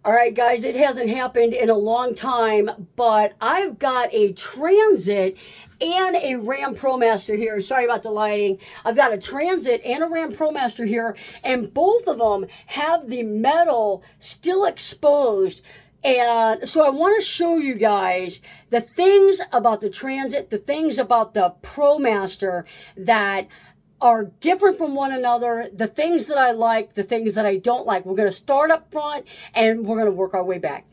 All right, guys, it hasn't happened in a long time, but I've got a Transit and a Ram Promaster here. Sorry about the lighting. I've got a Transit and a Ram Promaster here, and both of them have the metal still exposed. And so I want to show you guys the things about the Transit, the things about the Promaster that are different from one another, the things that I like, the things that I don't like. We're going to start up front and we're going to work our way back.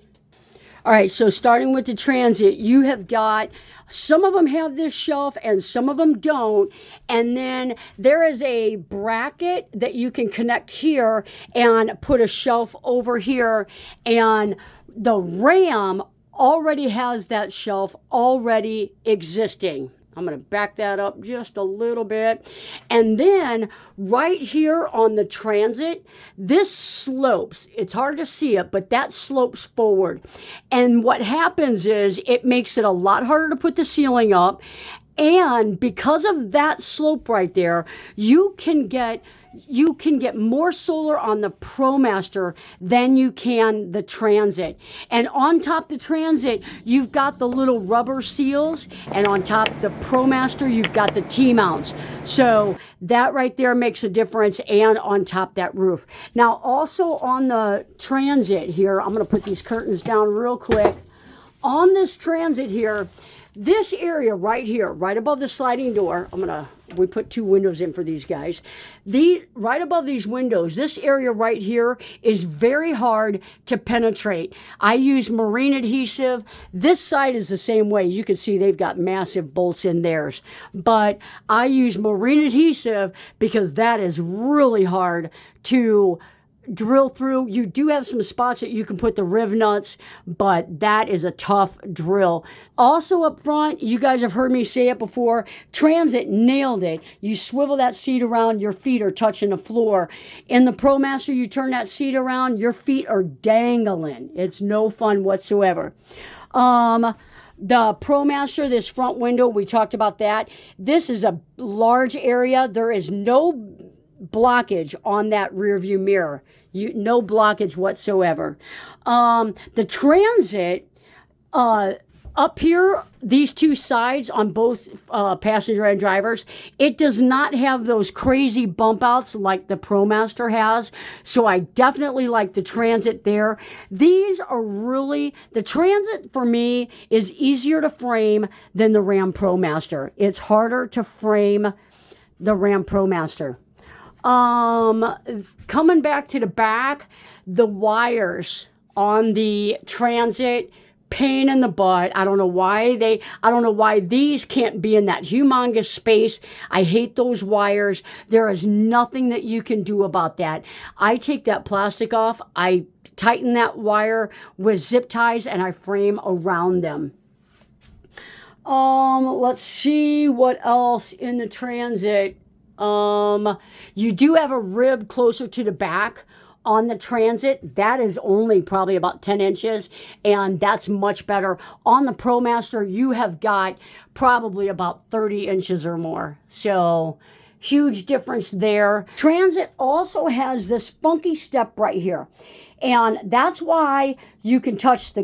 All right, so starting with the Transit, you have got, some of them have this shelf and some of them don't. And then there is a bracket that you can connect here and put a shelf over here. And the Ram already has that shelf already existing. I'm going to back that up just a little bit. And then right here on the Transit, this slopes. It's hard to see it, but that slopes forward. And what happens is it makes it a lot harder to put the ceiling up. And because of that slope right there, you can get more solar on the Promaster than you can the Transit. And on top the Transit, you've got the little rubber seals, and on top the Promaster, you've got the T-mounts. So that right there makes a difference, and on top that roof. Now also on the Transit here, I'm gonna put these curtains down real quick. On this Transit here, this area right here, right above the sliding door, we put 2 windows in for these guys. Right above these windows, this area right here is very hard to penetrate. I use marine adhesive. This side is the same way. You can see they've got massive bolts in theirs. But I use marine adhesive because that is really hard to drill through. You do have some spots that you can put the riv nuts, but that is a tough drill. Also up front, you guys have heard me say it before, Transit nailed it. You swivel that seat around, your feet are touching the floor. In the Promaster, you turn that seat around, your feet are dangling. It's no fun whatsoever. The Promaster, this front window, we talked about that. This is a large area. There is no blockage on that rear view mirror. No blockage whatsoever. The Transit, up here, these 2 sides on both passenger and drivers, it does not have those crazy bump outs like the Promaster has. So I definitely like the Transit there. These are really, the Transit for me is easier to frame than the Ram Promaster. It's harder to frame the Ram Promaster. Coming back to the back, the wires on the Transit, pain in the butt. I don't know why these can't be in that humongous space. I hate those wires. There is nothing that you can do about that. I take that plastic off, I tighten that wire with zip ties, and I frame around them. Let's see what else in the Transit. You do have a rib closer to the back on the Transit. That is only probably about 10 inches, and that's much better. On the Promaster, you have got probably about 30 inches or more. So huge difference there. Transit also has this funky step right here, and that's why you can touch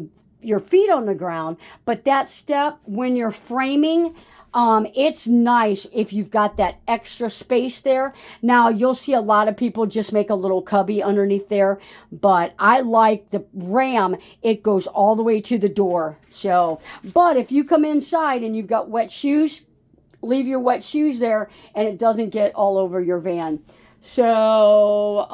your feet on the ground, but that step when you're framing, it's nice if you've got that extra space there. Now, you'll see a lot of people just make a little cubby underneath there, but I like the Ram. It goes all the way to the door. So, but if you come inside and you've got wet shoes, leave your wet shoes there and it doesn't get all over your van. So,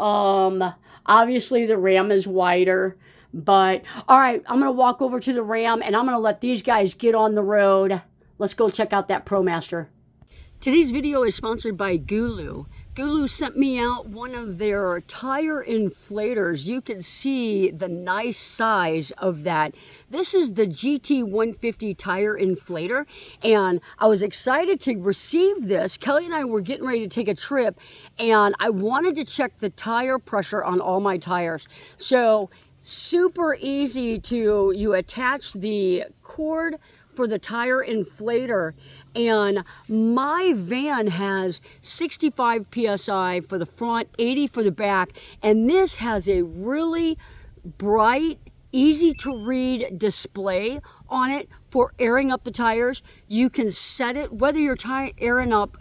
obviously the Ram is wider. But, all right, I'm going to walk over to the Ram and I'm going to let these guys get on the road. Let's go check out that Promaster. Today's video is sponsored by Gooloo. Gooloo sent me out one of their tire inflators. You can see the nice size of that. This is the GT150 tire inflator, and I was excited to receive this. Kelly and I were getting ready to take a trip, and I wanted to check the tire pressure on all my tires. So, super easy to, you attach the cord for the tire inflator, and my van has 65 psi for the front, 80 for the back, and this has a really bright, easy to read display on it for airing up the tires. You can set it, whether you're airing up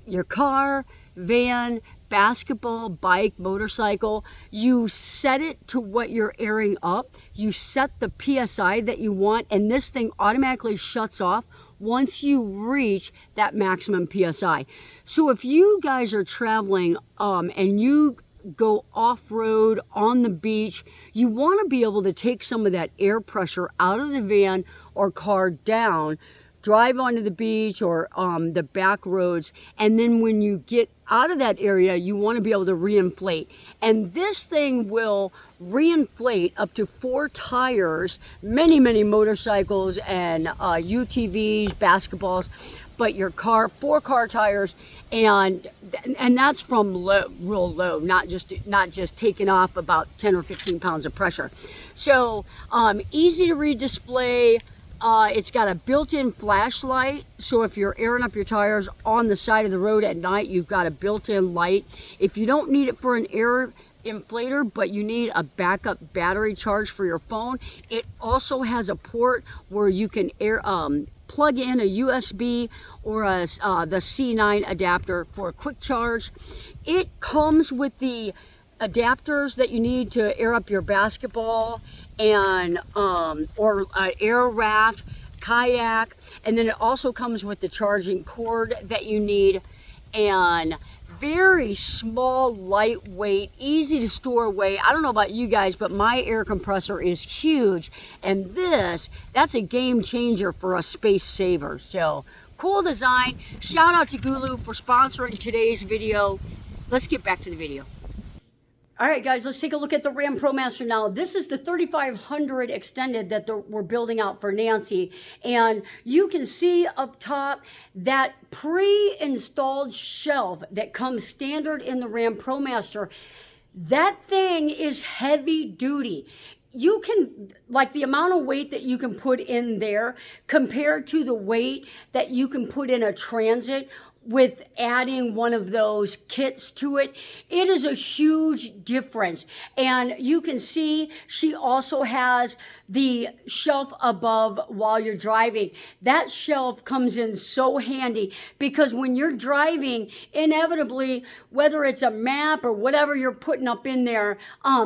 your car, van, basketball, bike, motorcycle, you set it to what you're airing up. You set the PSI that you want, and this thing automatically shuts off once you reach that maximum PSI. So if you guys are traveling and you go off-road on the beach, you want to be able to take some of that air pressure out of the van or car down, drive onto the beach or the back roads, and then when you get out of that area, you want to be able to reinflate. And this thing will reinflate up to 4 tires, many motorcycles and UTVs, basketballs, but your car, 4 car tires, and that's from real low, not just taking off about 10 or 15 pounds of pressure. So easy to read display. It's got a built-in flashlight, so if you're airing up your tires on the side of the road at night, you've got a built-in light. If you don't need it for an air inflator, but you need a backup battery charge for your phone, it also has a port where you can plug in a USB or the C9 adapter for a quick charge. It comes with the adapters that you need to air up your basketball and or air raft, kayak, and then it also comes with the charging cord that you need, and very small, lightweight, easy to store away. I don't know about you guys, but my air compressor is huge, and that's a game changer for a space saver. So cool design. Shout out to Gooloo for sponsoring today's video. Let's get back to the video. All right, guys, let's take a look at the Ram Promaster now. This is the 3500 extended that we're building out for Nancy. And you can see up top that pre-installed shelf that comes standard in the Ram Promaster. That thing is heavy duty. You can, like the amount of weight that you can put in there compared to the weight that you can put in a Transit with adding one of those kits to it, it is a huge difference. And you can see she also has the shelf above while you're driving. That shelf comes in so handy because when you're driving, inevitably, whether it's a map or whatever you're putting up in there,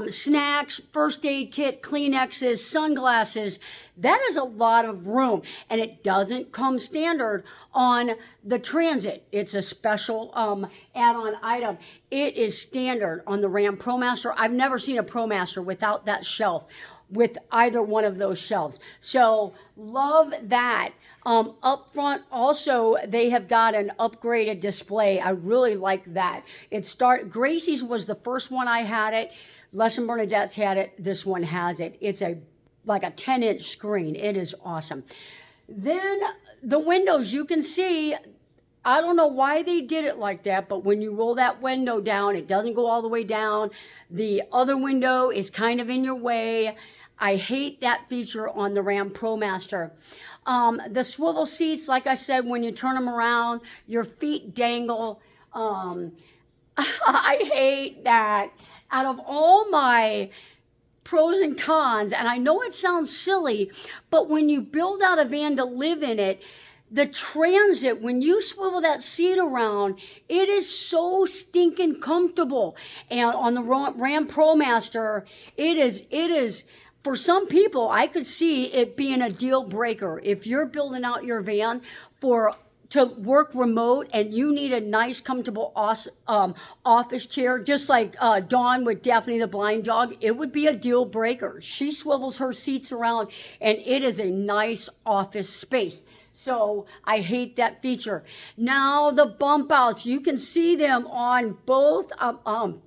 snacks, first aid kit, Kleenexes, sunglasses, that is a lot of room, and it doesn't come standard on the Transit. It's a special add-on item. It is standard on the Ram Promaster. I've never seen a Promaster without that shelf, with either one of those shelves. So love that. Up front also, they have got an upgraded display. I really like that. Gracie's was the first one I had it. Les and Bernadette's had it. This one has it. It's like a 10-inch screen. It is awesome. Then the windows, you can see, I don't know why they did it like that, but when you roll that window down, it doesn't go all the way down. The other window is kind of in your way. I hate that feature on the Ram Promaster. The swivel seats, like I said, when you turn them around, your feet dangle. I hate that. Out of all my pros and cons, and I know it sounds silly, but when you build out a van to live in it, the Transit, when you swivel that seat around, it is so stinking comfortable. And on the Ram Promaster, it is, for some people, I could see it being a deal breaker. If you're building out your van to work remote and you need a nice, comfortable office chair, just like Dawn with Daphne the blind dog, it would be a deal breaker. She swivels her seats around and it is a nice office space. So I hate that feature. Now the bump outs, you can see them on both,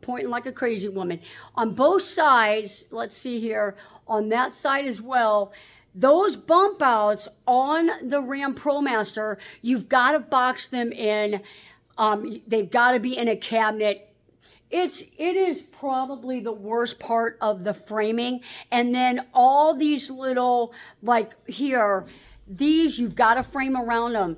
pointing like a crazy woman, on both sides. Let's see here, on that side as well. Those bump outs on the Ram Promaster, you've got to box them in. They've got to be in a cabinet. It is probably the worst part of the framing. And then all these little, like here, these you've got to frame around them.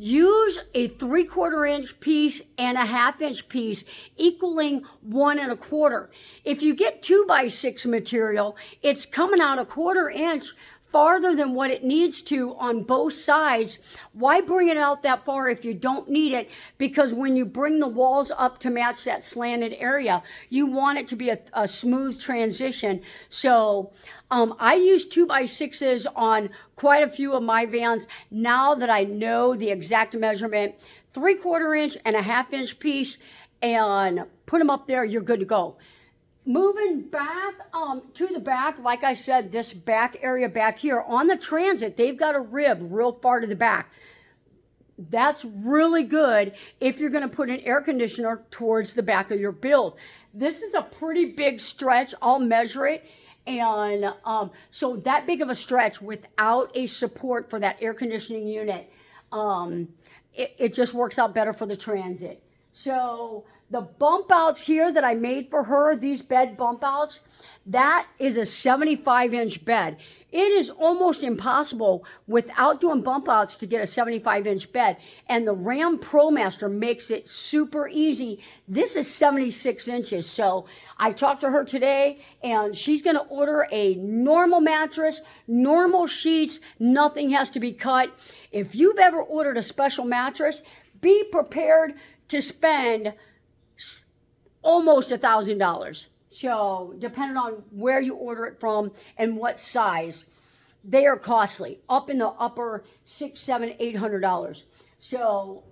use a 3/4 inch piece and a 1/2 inch piece equaling 1 1/4. If you get 2x6 material, it's coming out 1/4 inch farther than what it needs to on both sides. Why bring it out that far if you don't need it? Because when you bring the walls up to match that slanted area, you want it to be a smooth transition. So I use 2x6s on quite a few of my vans. Now that I know the exact measurement, 3/4 inch and a 1/2 inch piece, and put them up there, you're good to go. Moving back to the back, like I said, this back area back here on the Transit, they've got a rib real far to the back. That's really good if you're going to put an air conditioner towards the back of your build. This is a pretty big stretch. I'll measure it. And so that big of a stretch without a support for that air conditioning unit, it just works out better for the Transit. So the bump outs here that I made for her, these bed bump outs, that is a 75-inch bed. It is almost impossible without doing bump outs to get a 75-inch bed. And the Ram Promaster makes it super easy. This is 76 inches. So I talked to her today and she's going to order a normal mattress, normal sheets, nothing has to be cut. If you've ever ordered a special mattress, be prepared to spend almost $1,000. So depending on where you order it from and what size, they are costly, up in the upper $600, $700, $800. So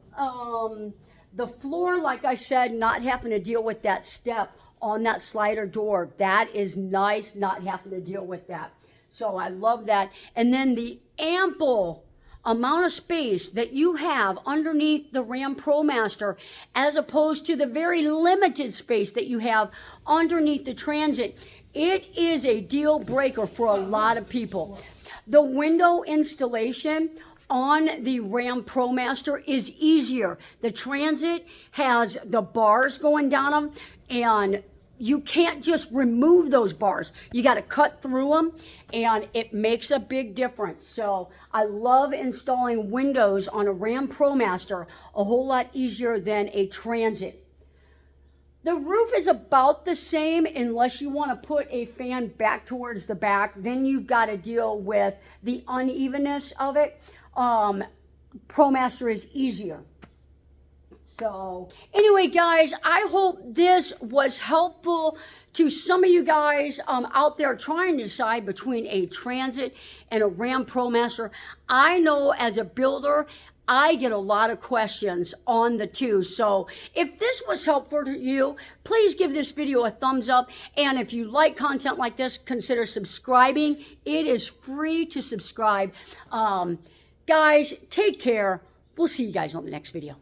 the floor, like I said, not having to deal with that step on that slider door, that is nice, not having to deal with that. So I love that. And then the ample amount of space that you have underneath the Ram Promaster, as opposed to the very limited space that you have underneath the Transit, it is a deal breaker for a lot of people. The window installation on the Ram Promaster is easier. The Transit has the bars going down them, and you can't just remove those bars. You got to cut through them, and it makes a big difference. So I love installing windows on a Ram Promaster a whole lot easier than a Transit. The roof is about the same unless you want to put a fan back towards the back. Then you've got to deal with the unevenness of it. Promaster is easier. So anyway, guys, I hope this was helpful to some of you guys out there trying to decide between a Transit and a Ram Promaster. I know as a builder, I get a lot of questions on the two. So if this was helpful to you, please give this video a thumbs up. And if you like content like this, consider subscribing. It is free to subscribe. Guys, take care. We'll see you guys on the next video.